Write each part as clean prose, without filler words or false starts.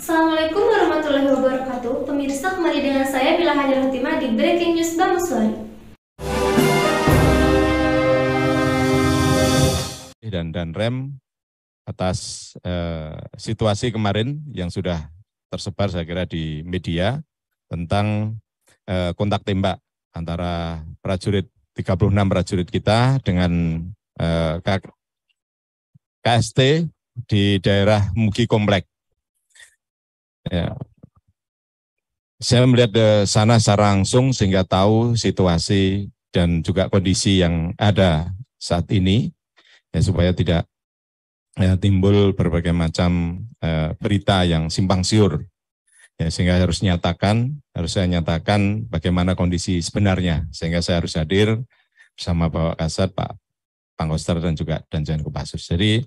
Assalamualaikum warahmatullahi wabarakatuh. Pemirsa, kembali dengan saya Bila Hajar Fatimah di Breaking News Bamuswari. Dan rem atas situasi kemarin yang sudah tersebar saya kira di media tentang kontak tembak antara prajurit 36 prajurit kita dengan KST di daerah Mugi Komplek. Ya. Saya melihat ke sana secara langsung sehingga tahu situasi dan juga kondisi yang ada saat ini, ya, supaya tidak timbul berbagai macam berita yang simpang siur, ya, sehingga harus saya nyatakan bagaimana kondisi sebenarnya, sehingga saya harus hadir bersama Bapak Kasat, Pak Pangkoster dan juga Danjen Kopassus. Jadi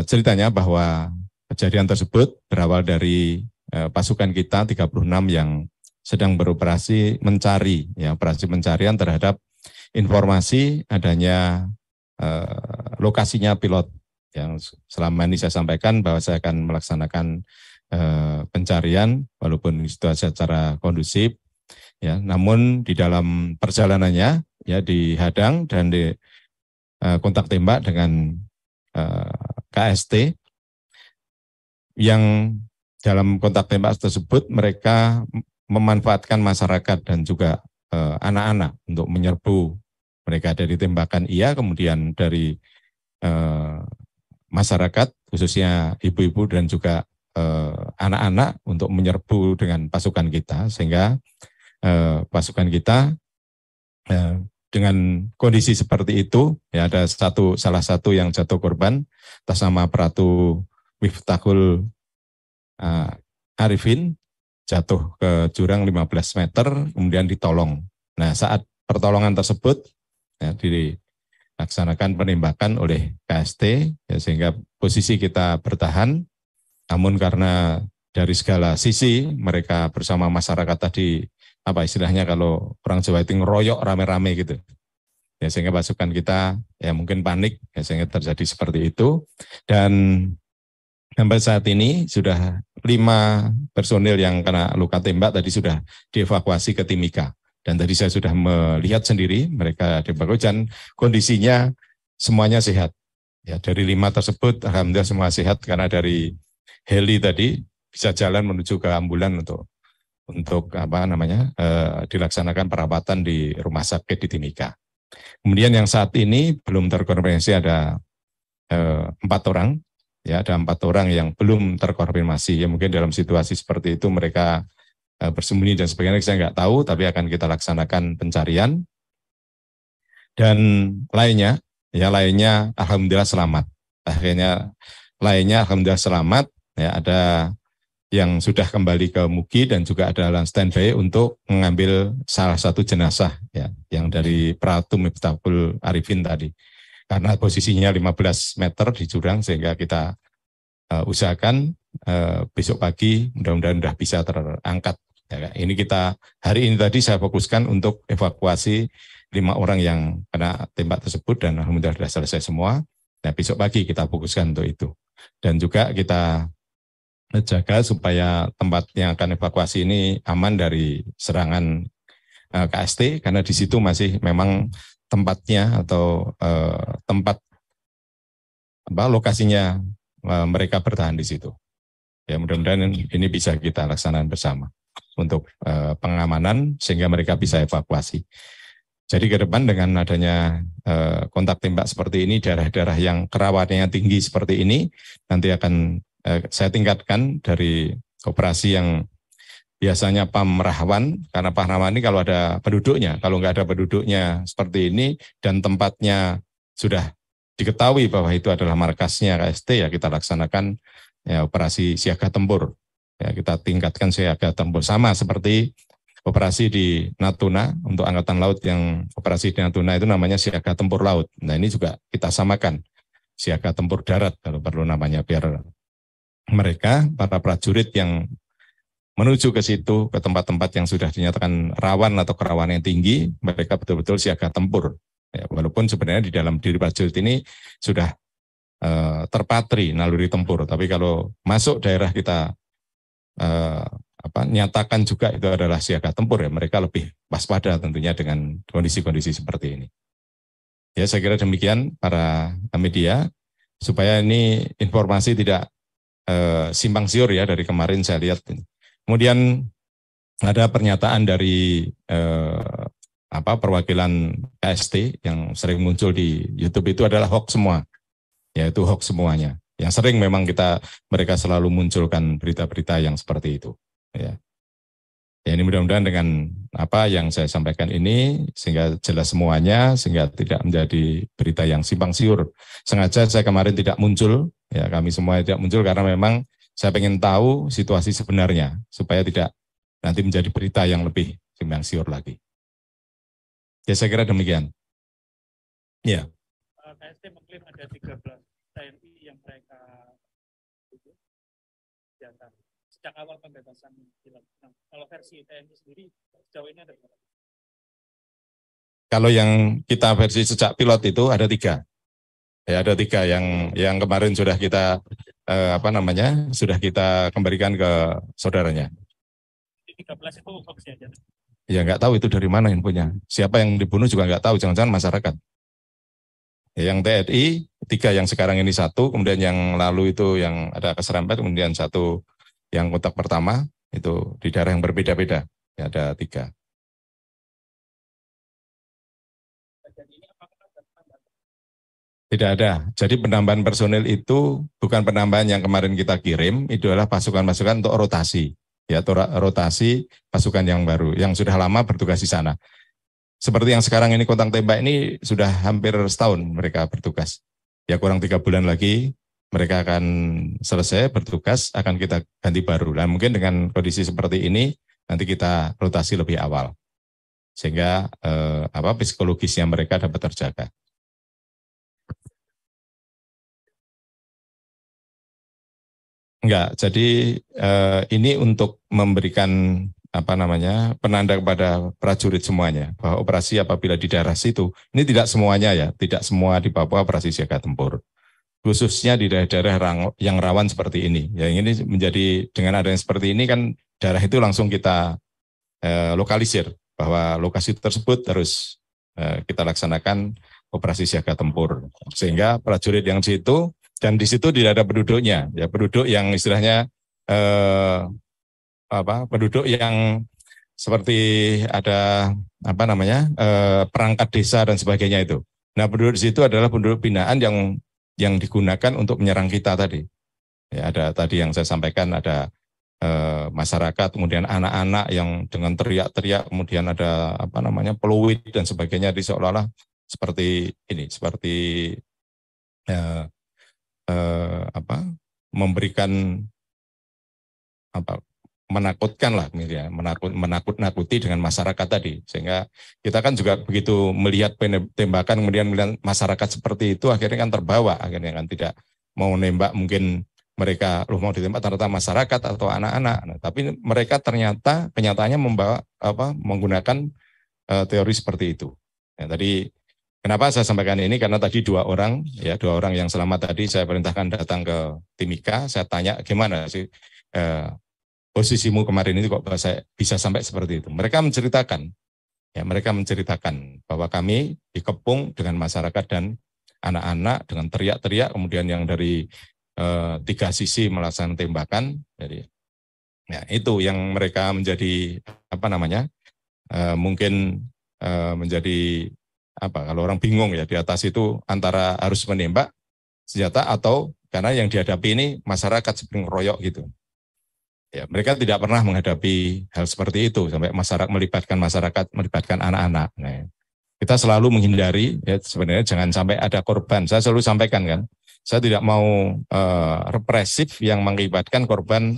ceritanya bahwa kejadian tersebut berawal dari pasukan kita 36 yang sedang beroperasi mencari, ya, operasi pencarian terhadap informasi adanya lokasinya pilot yang selama ini saya sampaikan bahwa saya akan melaksanakan pencarian walaupun situasi secara kondusif, ya, namun di dalam perjalanannya ya dihadang dan di kontak tembak dengan KST yang dalam kontak tembak tersebut mereka memanfaatkan masyarakat dan juga anak-anak untuk menyerbu mereka dari tembakan kemudian dari masyarakat khususnya ibu-ibu dan juga anak-anak untuk menyerbu dengan pasukan kita, sehingga pasukan kita dengan kondisi seperti itu ya ada salah satu yang jatuh korban atas nama Pratu Miftahul Arifin, jatuh ke jurang 15 meter kemudian ditolong. Nah, saat pertolongan tersebut ya, dilaksanakan penembakan oleh KST, ya, sehingga posisi kita bertahan, namun karena dari segala sisi mereka bersama masyarakat tadi, apa istilahnya kalau orang Jawa itu ngeroyok rame-rame gitu, ya, sehingga pasukan kita ya mungkin panik, ya, sehingga terjadi seperti itu. Dan sampai saat ini sudah 5 personil yang kena luka tembak tadi sudah dievakuasi ke Timika. Dan tadi saya sudah melihat sendiri mereka dievakuasi dan kondisinya semuanya sehat. Ya, dari 5 tersebut alhamdulillah semua sehat karena dari heli tadi bisa jalan menuju ke ambulan untuk dilaksanakan perawatan di rumah sakit di Timika. Kemudian yang saat ini belum terkonfirmasi ada 4 orang. Ya, ada 4 orang yang belum terkonfirmasi. Ya, mungkin dalam situasi seperti itu mereka bersembunyi dan sebagainya, saya nggak tahu, tapi akan kita laksanakan pencarian. Dan lainnya alhamdulillah selamat. Lainnya alhamdulillah selamat. Ya, ada yang sudah kembali ke Mugi dan juga ada dalam standby untuk mengambil salah satu jenazah, ya, yang dari Pratu Miftahul Arifin tadi. Karena posisinya 15 meter di jurang sehingga kita usahakan besok pagi mudah-mudahan sudah bisa terangkat. Ya, ini kita hari ini tadi saya fokuskan untuk evakuasi 5 orang yang kena tembak tersebut dan alhamdulillah sudah selesai semua. Nah, besok pagi kita fokuskan untuk itu. Dan juga kita jaga supaya tempat yang akan evakuasi ini aman dari serangan KST, karena di situ masih memang tempatnya atau tempat lokasinya mereka bertahan di situ. Ya, mudah-mudahan ini bisa kita laksanakan bersama untuk pengamanan sehingga mereka bisa evakuasi. Jadi ke depan dengan adanya kontak tembak seperti ini, daerah-daerah yang kerawatannya tinggi seperti ini, nanti akan saya tingkatkan dari operasi yang biasanya PAM Rahwan, karena PAM Rahwan ini kalau ada penduduknya, kalau nggak ada penduduknya seperti ini dan tempatnya sudah diketahui bahwa itu adalah markasnya KST, ya kita laksanakan ya, operasi siaga tempur. Ya, kita tingkatkan siaga tempur sama seperti operasi di Natuna untuk Angkatan Laut, yang operasi di Natuna itu namanya siaga tempur laut. Nah, ini juga kita samakan siaga tempur darat kalau perlu namanya, biar mereka para prajurit yang menuju ke situ, ke tempat-tempat yang sudah dinyatakan rawan atau kerawanan yang tinggi, mereka betul-betul siaga tempur. Ya, walaupun sebenarnya di dalam diri prajurit ini sudah terpatri naluri tempur, tapi kalau masuk daerah kita nyatakan juga itu adalah siaga tempur ya, mereka lebih waspada tentunya dengan kondisi-kondisi seperti ini. Ya, saya kira demikian para media, supaya ini informasi tidak simpang siur ya dari kemarin saya lihat. Kemudian ada pernyataan dari perwakilan KST yang sering muncul di YouTube, itu adalah hoax semua, yaitu hoax semuanya. Yang sering memang mereka selalu munculkan berita-berita yang seperti itu. Ya. Ya, ini mudah-mudahan dengan apa yang saya sampaikan ini sehingga jelas semuanya, sehingga tidak menjadi berita yang simpang siur. Sengaja saya kemarin tidak muncul, ya kami semua tidak muncul karena memang saya ingin tahu situasi sebenarnya supaya tidak nanti menjadi berita yang lebih simpang siur lagi. Ya, saya kira demikian. Ya. KST mengklaim ada 13 TNI yang mereka senjata sejak awal pembebasan pilot. Nah, kalau versi TNI sendiri sejauh ini ada berapa? Kalau yang kita versi sejak pilot itu ada 3. Ya, ada 3 yang kemarin sudah kita sudah kita kembalikan ke saudaranya. 13 itu hoaxnya aja. Ya nggak tahu itu dari mana infonya. Siapa yang dibunuh juga nggak tahu, jangan-jangan masyarakat. Ya, yang TNI 3, yang sekarang ini 1, kemudian yang lalu itu yang ada keserempet, kemudian 1 yang kontak pertama itu di daerah yang berbeda-beda. Ya, ada 3. Tidak ada. Jadi penambahan personil itu bukan penambahan yang kemarin kita kirim, itu adalah pasukan-pasukan untuk rotasi. Ya, rotasi pasukan yang baru, yang sudah lama bertugas di sana. Seperti yang sekarang ini kontak tembak ini sudah hampir setahun mereka bertugas. Ya, kurang 3 bulan lagi mereka akan selesai bertugas, akan kita ganti baru. Dan mungkin dengan kondisi seperti ini nanti kita rotasi lebih awal, sehingga psikologisnya mereka dapat terjaga. Enggak, jadi ini untuk memberikan penanda kepada prajurit semuanya bahwa operasi apabila di daerah situ, ini tidak semuanya ya, tidak semua di Papua operasi siaga tempur. Khususnya di daerah-daerah yang rawan seperti ini. Yang ini menjadi dengan adanya seperti ini kan daerah itu langsung kita lokalisir bahwa lokasi tersebut harus kita laksanakan operasi siaga tempur. Sehingga prajurit yang di situ, dan di situ tidak ada penduduknya, ya penduduk yang istilahnya penduduk yang seperti ada perangkat desa dan sebagainya itu. Nah, penduduk di situ adalah penduduk binaan yang digunakan untuk menyerang kita tadi. Ya, ada tadi yang saya sampaikan, ada masyarakat, kemudian anak-anak yang dengan teriak-teriak, kemudian ada peluit dan sebagainya, di seolah-olah seperti ini, seperti memberikan menakutkan lah, ya, menakut-nakuti dengan masyarakat tadi, sehingga kita kan juga begitu melihat tembakan, kemudian melihat masyarakat seperti itu, akhirnya kan terbawa, akhirnya kan tidak mau nembak, mungkin mereka mau ditembak ternyata masyarakat atau anak-anak, nah, tapi mereka ternyata kenyataannya menggunakan teori seperti itu. Ya, tadi kenapa saya sampaikan ini, karena tadi 2 orang yang selamat tadi saya perintahkan datang ke Timika, saya tanya gimana sih posisimu kemarin ini kok bisa sampai seperti itu. Mereka menceritakan bahwa kami dikepung dengan masyarakat dan anak-anak dengan teriak-teriak, kemudian yang dari 3 sisi melaksanakan tembakan. Jadi, ya, itu yang mereka menjadi mungkin menjadi kalau orang bingung ya, di atas itu antara harus menembak senjata atau karena yang dihadapi ini masyarakat seperti ngeroyok gitu. Ya, mereka tidak pernah menghadapi hal seperti itu sampai melibatkan anak-anak. Nah, kita selalu menghindari ya, sebenarnya jangan sampai ada korban. Saya selalu sampaikan kan, saya tidak mau represif yang mengakibatkan korban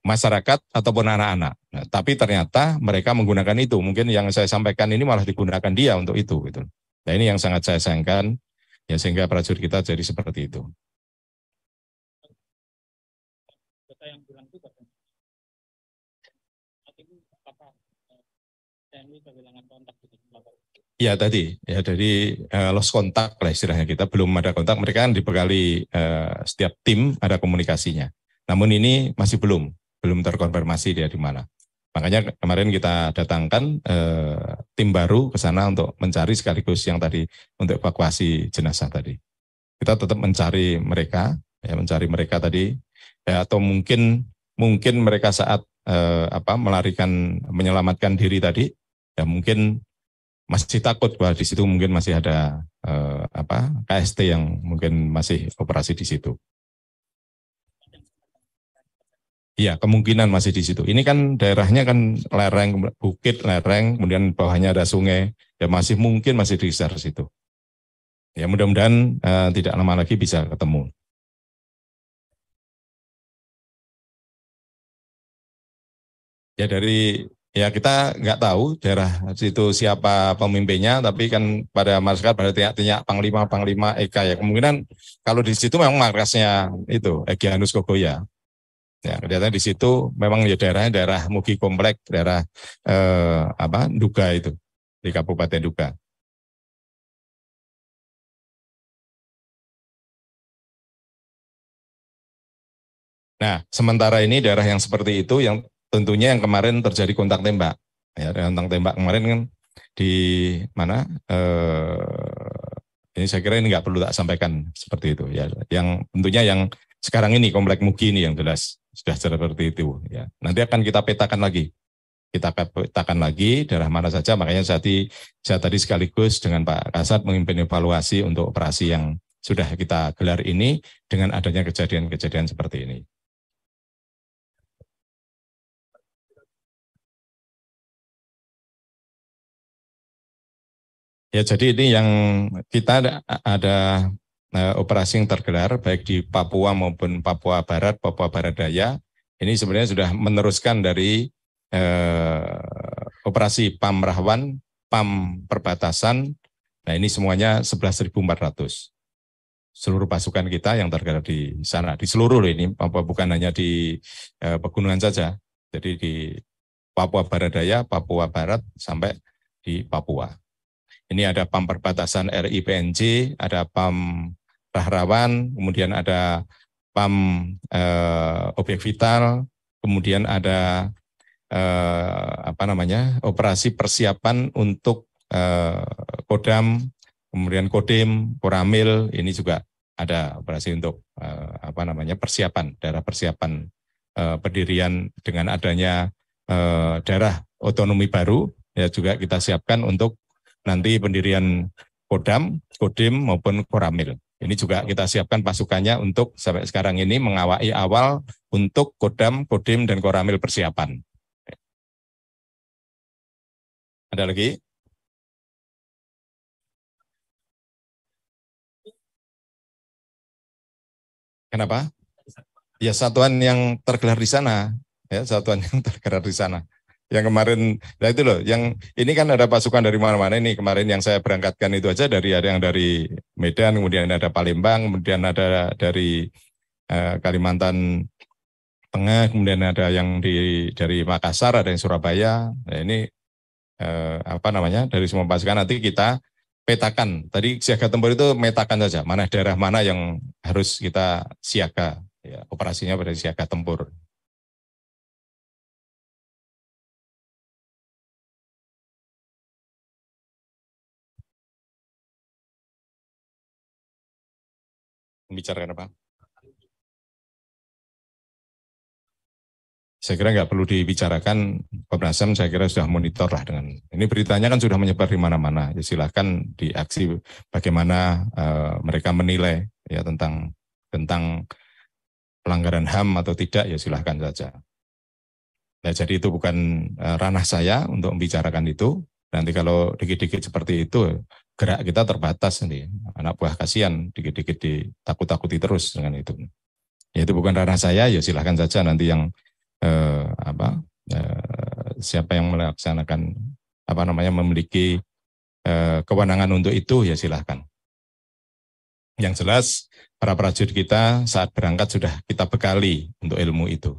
masyarakat ataupun anak-anak. Nah, tapi ternyata mereka menggunakan itu. Mungkin yang saya sampaikan ini malah digunakan dia untuk itu. Gitu. Nah, ini yang sangat saya sayangkan, ya, sehingga prajurit kita jadi seperti itu. Yang bilang itu apakah TNI kehilangan kontak gitu? Ya tadi, lost kontak lah istilahnya, kita belum ada kontak. Mereka kan dibekali setiap tim ada komunikasinya. Namun ini masih belum terkonfirmasi dia di mana. Makanya kemarin kita datangkan tim baru ke sana untuk mencari sekaligus yang tadi untuk evakuasi jenazah tadi. Kita tetap mencari mereka tadi, ya, atau mungkin mereka saat menyelamatkan diri tadi, ya mungkin masih takut bahwa di situ mungkin masih ada KST yang mungkin masih operasi di situ. Iya, kemungkinan masih di situ. Ini kan daerahnya kan lereng, bukit, lereng, kemudian bawahnya ada sungai, ya masih mungkin masih di sekitar situ. Ya mudah-mudahan tidak lama lagi bisa ketemu. Ya kita nggak tahu daerah situ siapa pemimpinnya, tapi kan pada masyarakat pada tingkat Panglima Eka ya. Kemungkinan kalau di situ memang markasnya itu Egyanus Kogoya. Ya, ternyata di situ memang ya daerah Mugi Komplek, daerah Duga itu di Kabupaten Duga. Nah, sementara ini daerah yang seperti itu yang tentunya yang kemarin terjadi kontak tembak. Ya, kontak tembak kemarin kan di mana? Ini saya kira ini nggak perlu tak sampaikan seperti itu. Ya, yang tentunya yang sekarang ini Komplek Mugi ini yang jelas sudah seperti itu. Ya, nanti akan kita petakan lagi. Kita petakan lagi daerah mana saja. Makanya saya tadi sekaligus dengan Pak Kasat memimpin evaluasi untuk operasi yang sudah kita gelar ini dengan adanya kejadian-kejadian seperti ini. Ya, jadi ini yang kita ada operasi yang tergelar baik di Papua maupun Papua Barat Daya. Ini sebenarnya sudah meneruskan dari operasi PAM Rahwan, PAM Perbatasan. Nah, ini semuanya 11.400. Seluruh pasukan kita yang tergelar di sana, di seluruh ini, bukan hanya di pegunungan saja. Jadi di Papua Barat Daya, Papua Barat sampai di Papua. Ini ada PAM Perbatasan RI PNJ, ada PAM Rahrawan, kemudian ada PAM Objek Vital, kemudian ada operasi persiapan untuk Kodam, kemudian Kodim, Koramil, ini juga ada operasi untuk persiapan, daerah persiapan pendirian dengan adanya daerah otonomi baru, ya juga kita siapkan untuk nanti pendirian Kodam, Kodim maupun Koramil. Ini juga kita siapkan pasukannya untuk sampai sekarang ini mengawali awal untuk Kodam, Kodim, dan Koramil persiapan. Ada lagi? Kenapa? Ya satuan yang tergelar di sana, ya satuan yang tergelar di sana. Yang kemarin, nah itu loh, yang ini kan ada pasukan dari mana-mana ini. Kemarin yang saya berangkatkan itu aja ada yang dari Medan, kemudian ada Palembang, kemudian ada dari Kalimantan Tengah, kemudian ada yang dari Makassar, ada yang Surabaya. Nah ini dari semua pasukan nanti kita petakan. Tadi siaga tempur itu metakan saja, mana daerah mana yang harus kita siaga, ya, operasinya pada siaga tempur. Membicarakan apa? Saya kira nggak perlu dibicarakan, Komnas HAM saya kira sudah monitor lah dengan ini beritanya kan sudah menyebar di mana-mana. Ya silahkan diaksi bagaimana mereka menilai ya tentang pelanggaran HAM atau tidak, ya silahkan saja. Nah, jadi itu bukan ranah saya untuk membicarakan itu. Nanti kalau dikit-dikit seperti itu, gerak kita terbatas nanti. Anak buah kasihan dikit-dikit ditakut-takuti terus dengan itu. Ya itu bukan ranah saya, ya silahkan saja nanti yang siapa yang melaksanakan memiliki kewenangan untuk itu, ya silahkan. Yang jelas para prajurit kita saat berangkat sudah kita bekali untuk ilmu itu.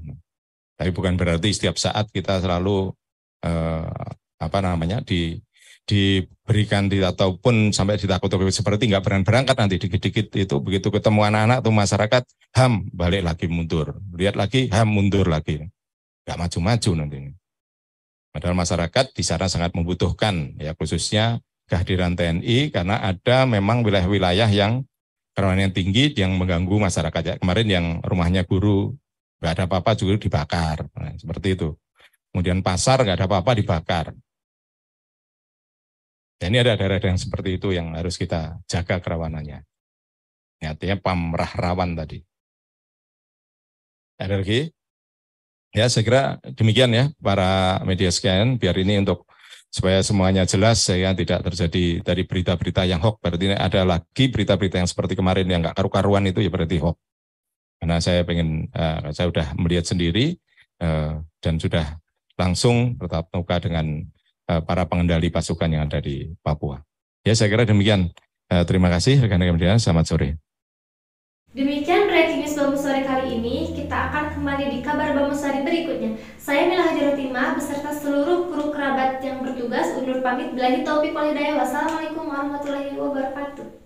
Tapi bukan berarti setiap saat kita selalu diberikan ataupun sampai ditakut-takuti seperti nggak berangkat nanti dikit-dikit itu begitu ketemu anak-anak tuh masyarakat ham balik lagi mundur, lihat lagi ham mundur lagi, nggak maju-maju nanti. Padahal masyarakat di sana sangat membutuhkan ya khususnya kehadiran TNI karena ada memang wilayah-wilayah yang kerawanan tinggi yang mengganggu masyarakat ya. Kemarin yang rumahnya guru nggak ada apa-apa juga dibakar, nah, seperti itu. Kemudian pasar nggak ada apa-apa dibakar. Dan ini ada daerah-daerah yang seperti itu yang harus kita jaga kerawanannya. Ini artinya pamrah rawan tadi. Ada lagi? Ya, saya kira demikian ya para media sekalian. Biar ini untuk supaya semuanya jelas, saya tidak terjadi dari berita-berita yang hoax. Berarti ada lagi berita-berita yang seperti kemarin yang nggak karu-karuan itu ya berarti hoax. Karena saya saya sudah melihat sendiri dan sudah langsung bertatap muka dengan para pengendali pasukan yang ada di Papua. Ya, saya kira demikian. Terima kasih rekan-rekan media. Selamat sore. Demikian breaking news Bambu Sore kali ini. Kita akan kembali di kabar Bambu Sore berikutnya. Saya Mila Hajarotima beserta seluruh kru kerabat yang bertugas undur pamit. Bila taufik wal hidayah. Wassalamualaikum warahmatullahi wabarakatuh.